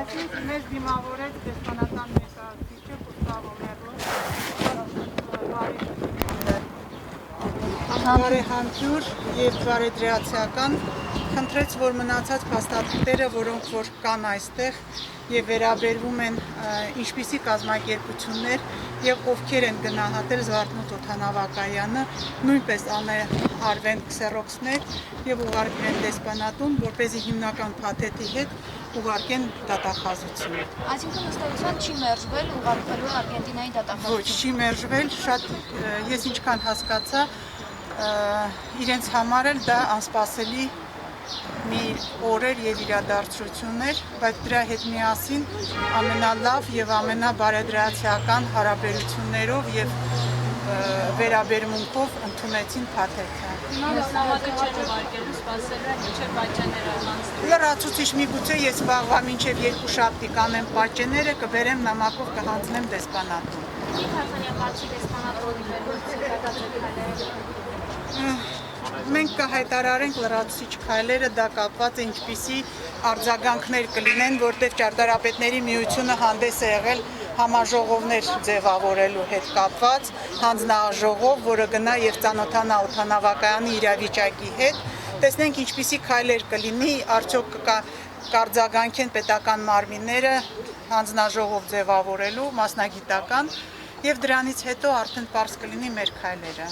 Մեզ դիմավորեց դեսպանատան ներկայացուցիչը Գուստավո Մերլոն բարեհամբույր եւ բարեդրացիական խնդրեց, որ մնացած փաստաթղթերը, որոնք որ կան այստեղ եւ վերաբերվում են ինչպիսի կազմակերպություններ եւ ովքեր են գնահատել Զվարթնոց օդանավակայանը, նույնպես արվեն քսերոքսներ եւ ուղարկվեն դեսպանատուն, որպեսզի հիմնական փաթեթի հետ ուղարկեն դատախազություն։ Այսինքն ըստեյության չի մերժվել ուղարկվելու Արգենտինայի դատախազություն։ Ոչ, չի մերժվել, շատ ես ինչքան հասկացա, իրենց համար էլ դա անսպասելի մի օրեր եւ իրադարձություններ, բայց դրա հետ միասին ամենալավ եւ ամենաբարեդրացիական հարաբերություններով եւ վերաբերմունքով ընդունեցին փաթեթը։ Նամակը չէր ուղարկելու, սպասել է մինչև պատճենները անցնի։ Լրացուցիչ միգուցե ես վաղվա մինչև 2 շաբթի կանեմ պատճենները, կբերեմ նամակով կհանձնեմ դեսպանատուն։ Մենք կհայտարարենք լրացուցիչ քայլերը, դա կապված է ինչպիսի արձագանքներ կլինեն, որտեղ ճարտարապետների միությունը հանդես է եղել համաժողովներ ձևավորելու հետ կապված, հանձնաժողով, որը գնա եւ ծանոթանա օդանավակայանի իրավիճակի հետ, տեսնենք ինչպիսի քայլեր կլինի, արդյոք կարձագանքեն պետական մարմինները հանձնաժողով ձևավորելու մասնագիտական եւ դրանից հետո արդեն պարզ կլինի մեր քայլերը։